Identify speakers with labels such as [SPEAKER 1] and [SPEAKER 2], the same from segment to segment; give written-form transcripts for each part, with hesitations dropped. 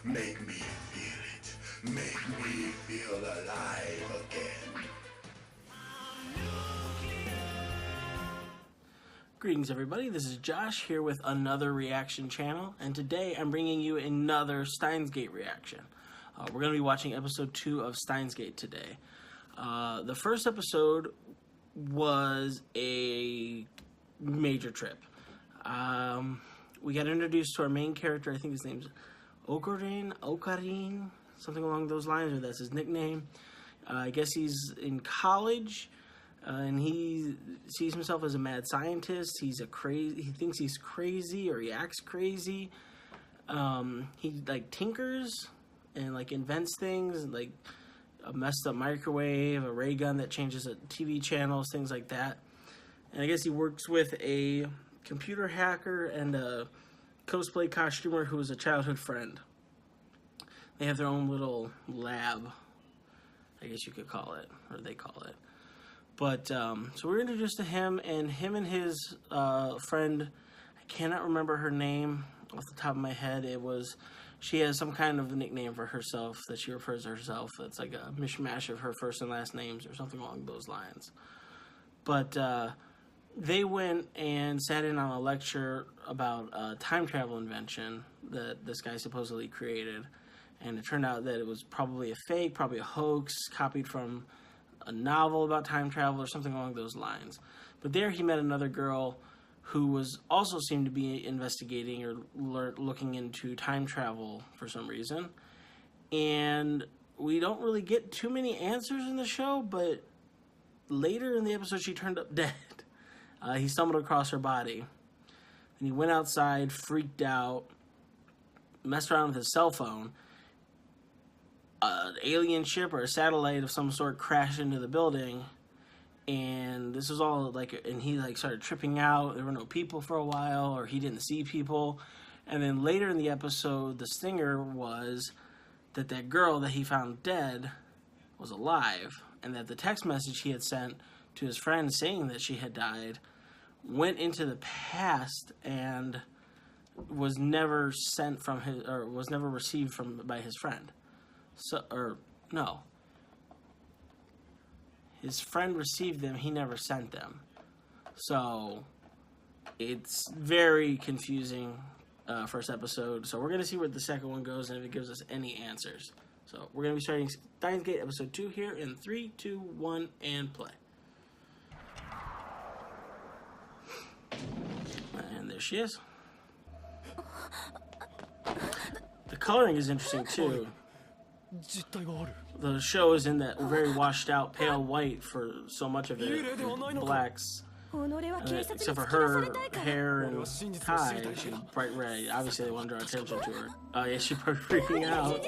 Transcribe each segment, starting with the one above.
[SPEAKER 1] Make me feel it. Make me feel alive again.
[SPEAKER 2] Greetings everybody, this is Josh here with another reaction channel, and today I'm bringing you another Steins Gate reaction. We're going to be watching episode 2 of Steins Gate today. The first episode was a major trip. We got introduced to our main character. I think his name's Ocarine, something along those lines, or that's his nickname. I guess he's in college. And he sees himself as a mad scientist. He thinks he's crazy, or he acts crazy. He like tinkers and like invents things, like a messed up microwave, a ray gun that changes TV channels, things like that. And I guess he works with a computer hacker and a cosplay costumer who is a childhood friend. They have their own little lab, I guess you could call it, or they call it. But, so we're introduced to him and his friend. I cannot remember her name off the top of my head. She has some kind of a nickname for herself that she refers to herself. It's like a mishmash of her first and last names or something along those lines. But they went and sat in on a lecture about a time travel invention that this guy supposedly created. And it turned out that it was probably a fake, probably a hoax, copied from a novel about time travel or something along those lines. But there he met another girl who was also seemed to be investigating or looking into time travel for some reason. And we don't really get too many answers in the show, but later in the episode she turned up dead. He stumbled across her body. And he went outside, freaked out, messed around with his cell phone. An alien ship or a satellite of some sort crashed into the building, and this was all like, and he like started tripping out. There were no people for a while, or he didn't see people. And then later in the episode, the stinger was that girl that he found dead was alive, and that the text message he had sent to his friend saying that she had died went into the past and was never sent from his, or was never received by his friend. So, or no, his friend received them, he never sent them. So it's very confusing, first episode. So we're going to see where the second one goes and if it gives us any answers. So we're going to be starting Steins Gate episode 2 here in 3, 2, 1, and play. And there she is. The coloring is interesting too. The show is in that very washed out pale white for so much of it, blacks, except for her hair and tie, she's bright red. Obviously they want to draw attention to her. Oh yeah, she's probably freaking out.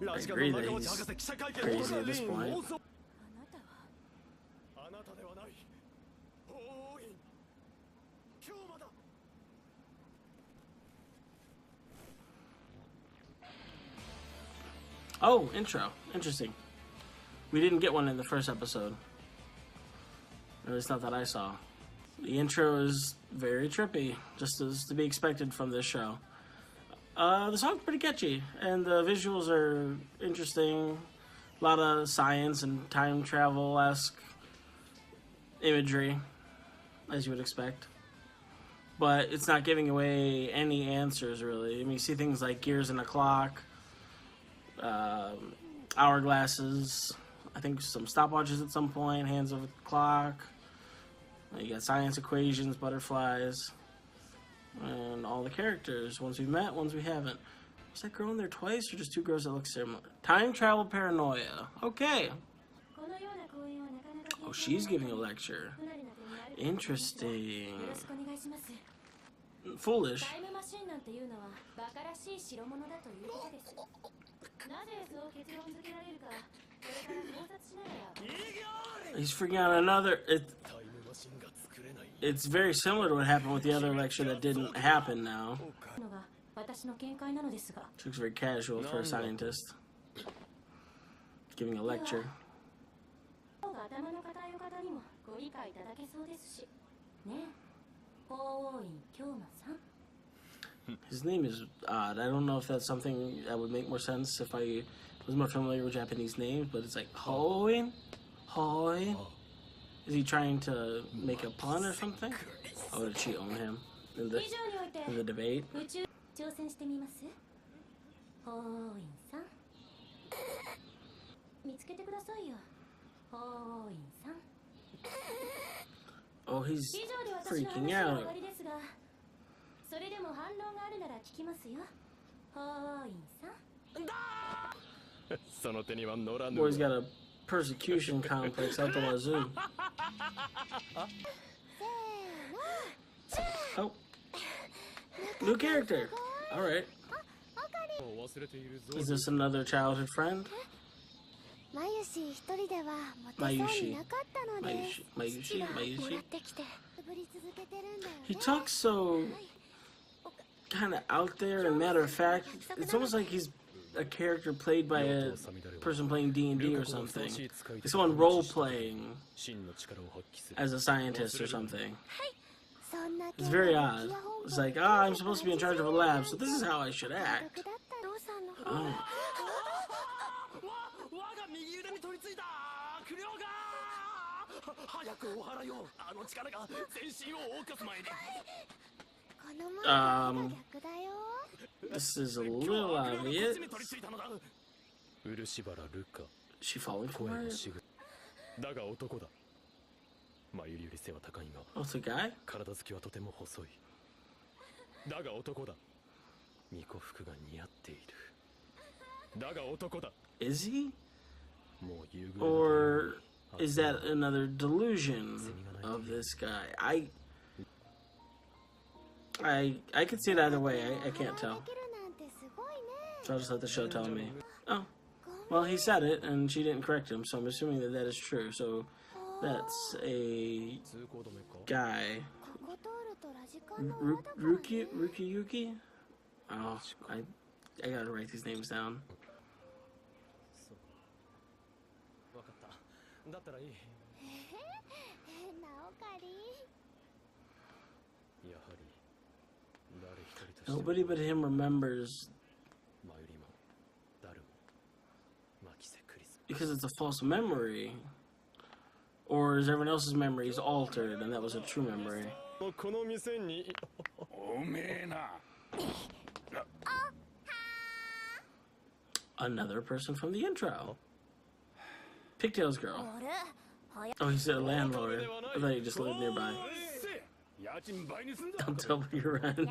[SPEAKER 2] I agree that he's crazy at this point. Oh, intro. Interesting. We didn't get one in the first episode. At least not that I saw. The intro is very trippy, just as to be expected from this show. The song's pretty catchy, and the visuals are interesting. A lot of science and time travel-esque imagery, as you would expect. But it's not giving away any answers, really. I mean, you see things like gears in a clock, hourglasses, I think some stopwatches at some point, hands of a clock. You got science equations, butterflies, and all the characters. Ones we've met, ones we haven't. Was that girl in there twice, or just two girls that look similar? Time travel paranoia. Okay. Oh, she's giving a lecture. Interesting. Foolish. He's freaking out another. It's very similar to what happened with the other lecture that didn't happen now. She looks very casual for a scientist. Giving a lecture. His name is odd. I don't know if that's something that would make more sense if I was more familiar with Japanese names, but it's like Hoin? Hoin? Is he trying to make a pun or something? Oh, did she own him in the debate? Oh, he's freaking out. Boy's got a persecution complex out the wazoo. Oh. New character. Alright. Is this another childhood friend? Mayushi. He talks so kind of out there and matter of fact. It's almost like he's a character played by a person playing D&D or something. Like someone role-playing as a scientist or something. It's very odd. It's like, I'm supposed to be in charge of a lab, so this is how I should act. Oh. This is a little obvious. Is she falling for it? Oh, it's a guy? Is he? Or is that another delusion of this guy? I could see it either way. I can't tell. So I'll just let the show tell me. Oh. Well, he said it, and she didn't correct him, so I'm assuming that that is true. So that's a guy. Rukiyuki? Oh, I gotta write these names down. Nobody but him remembers because it's a false memory. Or is everyone else's memories altered and that was a true memory? Another person from the intro. Pigtails girl. Oh, he's a landlord. I thought he just lived nearby. Don't double your rent.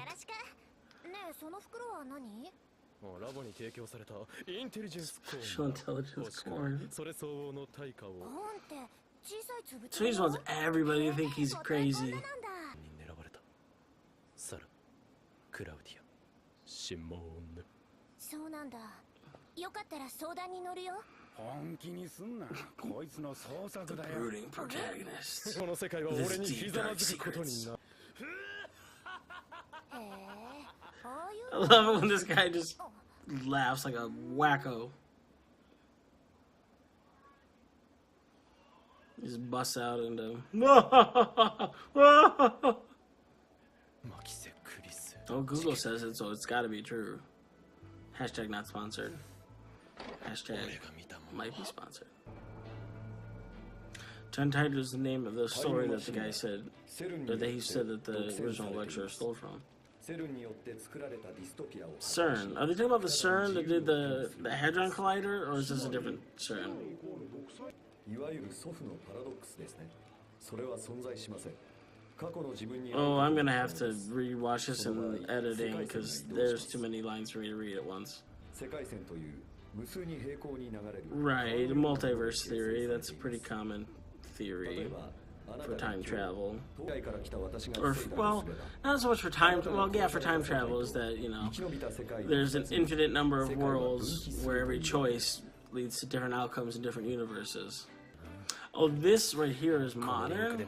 [SPEAKER 2] Special intelligence corn. So he just wants everybody to think he's crazy. The brooding protagonist. This deep dark secrets. I love it when this guy just laughs like a wacko. He just busts out into oh, Google says it, so it's gotta be true. Hashtag not sponsored. Hashtag might be sponsored. Untitled is the name of the story that the guy said, or that he said that the original lecturer stole from. CERN. Are they talking about the CERN that did the Hadron Collider, or is this a different CERN? Oh, I'm gonna have to rewatch this in editing because there's too many lines for me to read at once. Right, multiverse theory, that's a pretty common theory for time travel. Or, well, not so much for time, well, yeah, for time travel is that, you know, there's an infinite number of worlds where every choice leads to different outcomes in different universes. Oh, this right here is modern?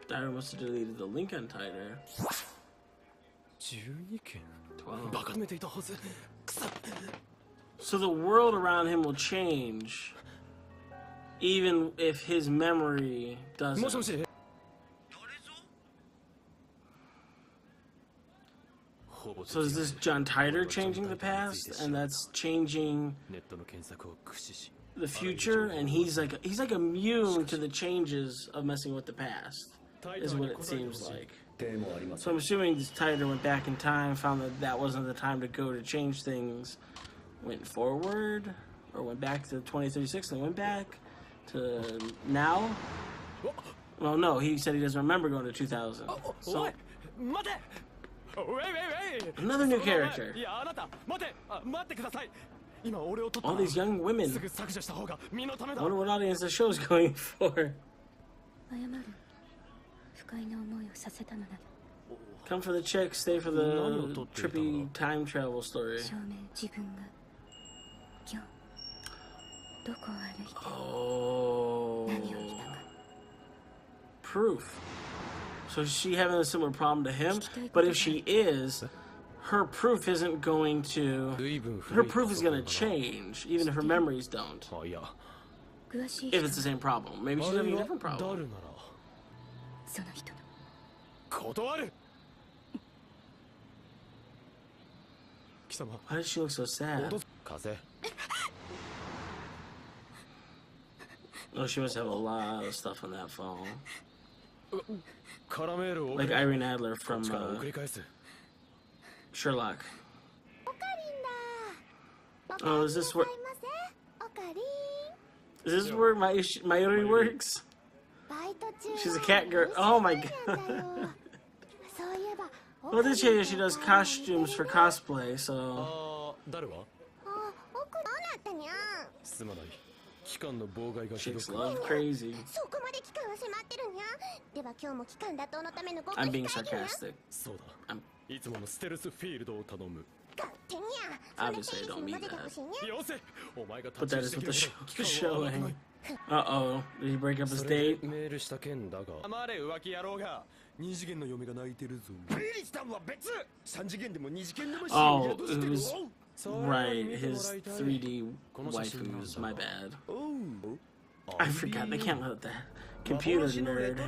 [SPEAKER 2] Dara must have deleted the link on Tider. 12. So the world around him will change, even if his memory doesn't. So is this John Titor changing the past, and that's changing the future, and he's like immune to the changes of messing with the past, is what it seems like. So I'm assuming this Titor went back in time, found that that wasn't the time to go to change things, went forward, or went back to 2036 and went back to now. Well, no, he said he doesn't remember going to 2000. So another new character. All these young women. I wonder what audience the show's going for. Come for the chick, stay for the trippy time travel story. Oh. Proof. So is she having a similar problem to him? But if she is, her proof isn't going to... Her proof is going to change, even if her memories don't. If it's the same problem. Maybe she's having a different problem. Why does she look so sad? Oh, she must have a lot of stuff on that phone. Like Irene Adler from Sherlock. Oh, is this where Mayuri works? She's a cat girl. Oh my god. Well, this year she does costumes for cosplay, so... Chicks love crazy. I'm being sarcastic. Obviously, I don't mean that. But that is what the show is showing. Uh-oh. Did he break up his date? Oh, it was... Right, his 3D waifus, my bad. I forgot, they can't let that computer nerd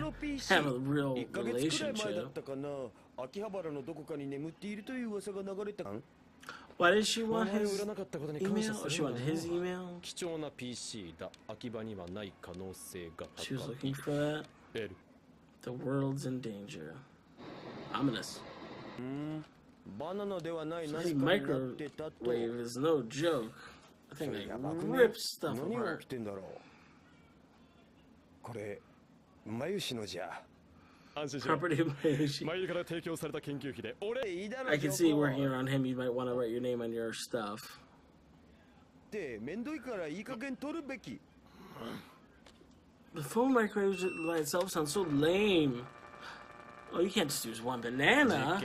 [SPEAKER 2] have a real relationship. Why did she want his email? Or she wanted his email? She was looking for that? The world's in danger. Ominous. This microwave is no joke. I think they rip stuff apart. Property of Mayushi. I can see working around him, you might want to write your name on your stuff. The phone microwave by itself sounds so lame. Oh, you can't just use one banana.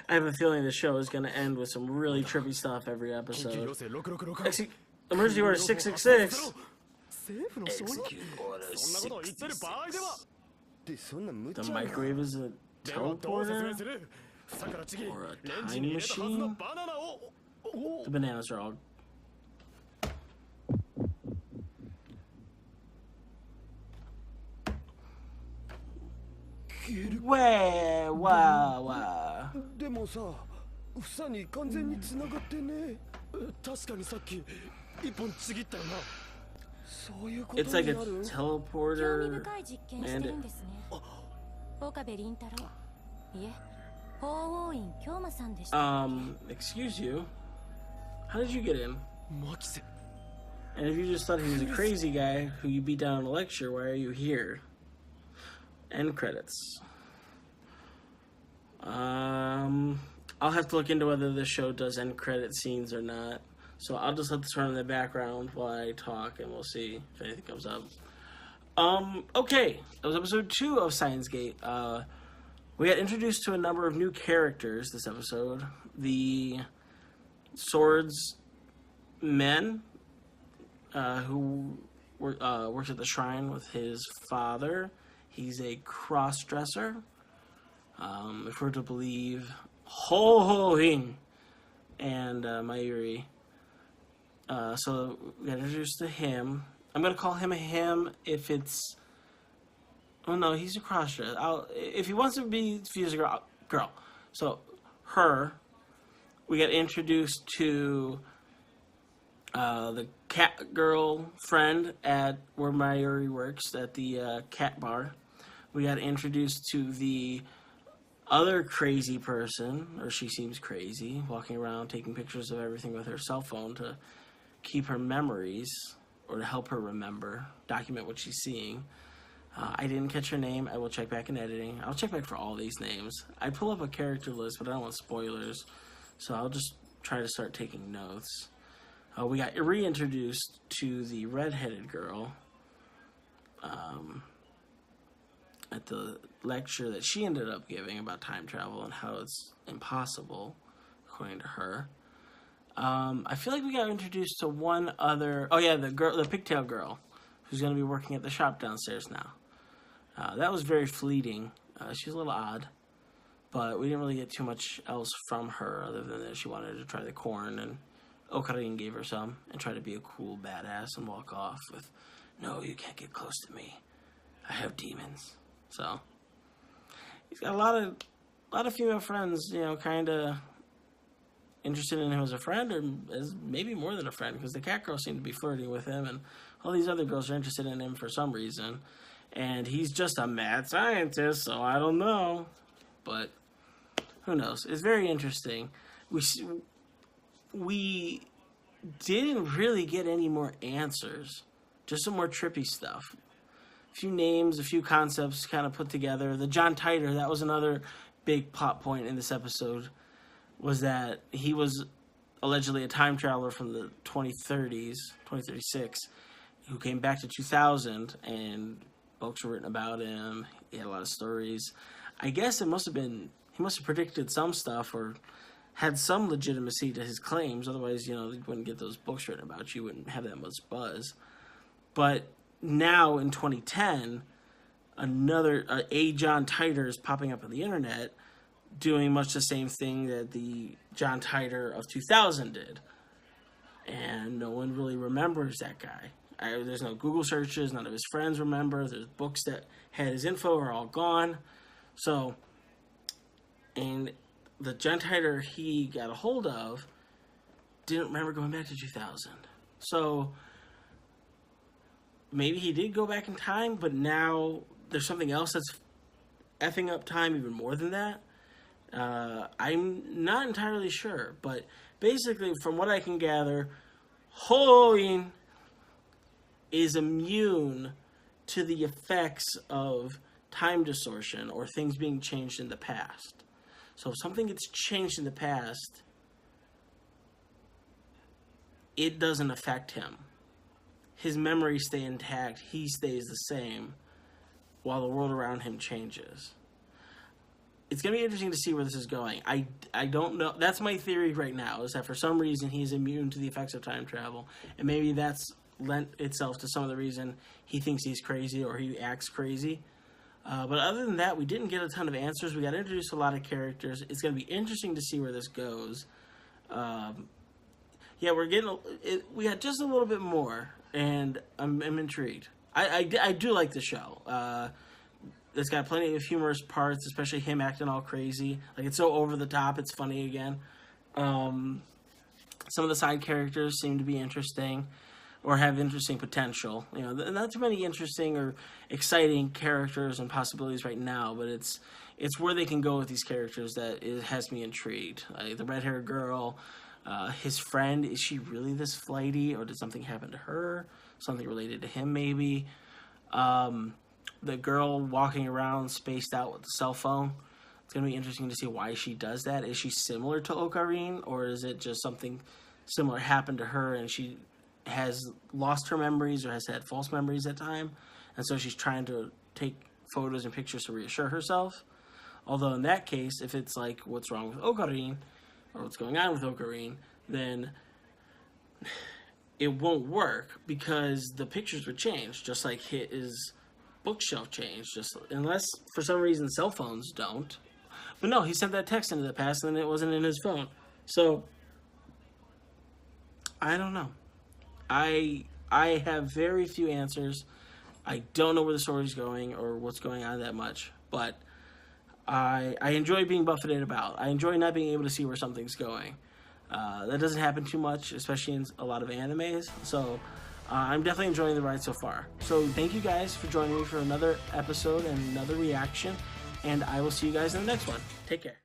[SPEAKER 2] I have a feeling the show is going to end with some really trippy stuff every episode. Emergency order 666. Execute order 666. The microwave is a teleporter? Or a time machine? The bananas are all... Wow. It's like a teleporter and excuse you? How did you get in? And if you just thought he was a crazy guy who you beat down in a lecture, why are you here? End credits. I'll have to look into whether this show does end credit scenes or not. So I'll just let this run in the background while I talk, and we'll see if anything comes up. Okay, that was episode 2 of Steins Gate. We got introduced to a number of new characters this episode. The Swords Men, who works at the shrine with his father. He's a cross-dresser. If we're to believe Ho-Ho-Hing and Mayuri. So we got introduced to him. I'm going to call him a him if it's... Oh, no, he's a cross-dresser. If he wants to be confused, a girl. So, her. We got introduced to the cat girl friend at where Mayuri works, at the cat bar. We got introduced to the other crazy person, or she seems crazy, walking around taking pictures of everything with her cell phone to keep her memories, or to help her remember, document what she's seeing. I didn't catch her name. I will check back in editing. I'll check back for all these names. I pull up a character list, but I don't want spoilers, so I'll just try to start taking notes. We got reintroduced to the redheaded girl at the lecture that she ended up giving about time travel and how it's impossible, according to her. I feel like we got introduced to one other... Oh, yeah, the pigtail girl, who's going to be working at the shop downstairs now. That was very fleeting. She's a little odd, but we didn't really get too much else from her other than that she wanted to try the corn, and Okarin gave her some and tried to be a cool badass and walk off with, "No, you can't get close to me. I have demons." So he's got a lot of female friends, you know, kind of interested in him as a friend, or as maybe more than a friend, because the cat girl seemed to be flirting with him, and all these other girls are interested in him for some reason. And he's just a mad scientist, so I don't know. But who knows? It's very interesting. We didn't really get any more answers. Just some more trippy stuff. A few names, a few concepts kind of put together. The John Titor, that was another big plot point in this episode, was that he was allegedly a time traveler from the 2030s, 2036, who came back to 2000, and books were written about him. He had a lot of stories. I guess he must have predicted some stuff or had some legitimacy to his claims. Otherwise, you wouldn't get those books written about you. You wouldn't have that much buzz. But now in 2010, another John Titor is popping up on the internet doing much the same thing that the John Titor of 2000 did. And no one really remembers that guy. There's no Google searches. None of his friends remember. There's books that had his info are all gone. So, and the John Titor he got a hold of didn't remember going back to 2000. So, maybe he did go back in time, but now there's something else that's effing up time even more than that. I'm not entirely sure, but basically, from what I can gather, Halloween is immune to the effects of time distortion or things being changed in the past. So if something gets changed in the past, it doesn't affect him. His memories stay intact. He stays the same while the world around him changes. It's going to be interesting to see where this is going. I don't know. That's my theory right now, is that for some reason he's immune to the effects of time travel. And maybe that's lent itself to some of the reason he thinks he's crazy or he acts crazy. But other than that, we didn't get a ton of answers. We got introduced to a lot of characters. It's going to be interesting to see where this goes. Yeah, we got just a little bit more, and I'm intrigued. I do like the show. It's got plenty of humorous parts, especially him acting all crazy. Like, it's so over the top, it's funny again. Some of the side characters seem to be interesting or have interesting potential. Not too many interesting or exciting characters and possibilities right now, but it's where they can go with these characters that has me intrigued. Like the red-haired girl, his friend, is she really this flighty, or did something happen to her? Something related to him, maybe. The girl walking around spaced out with the cell phone. It's going to be interesting to see why she does that. Is she similar to Okarin, or is it just something similar happened to her and she has lost her memories or has had false memories at time, and so she's trying to take photos and pictures to reassure herself? Although in that case, if it's like what's wrong with Okarin, or what's going on with Okarin, then it won't work because the pictures would change, just like his bookshelf change, just unless for some reason cell phones don't. But no, he sent that text into the past and it wasn't in his phone. So I don't know. I have very few answers. I don't know where the story's going or what's going on that much, but I enjoy being buffeted about. I enjoy not being able to see where something's going. That doesn't happen too much, especially in a lot of animes. So I'm definitely enjoying the ride so far. So thank you guys for joining me for another episode and another reaction. And I will see you guys in the next one. Take care.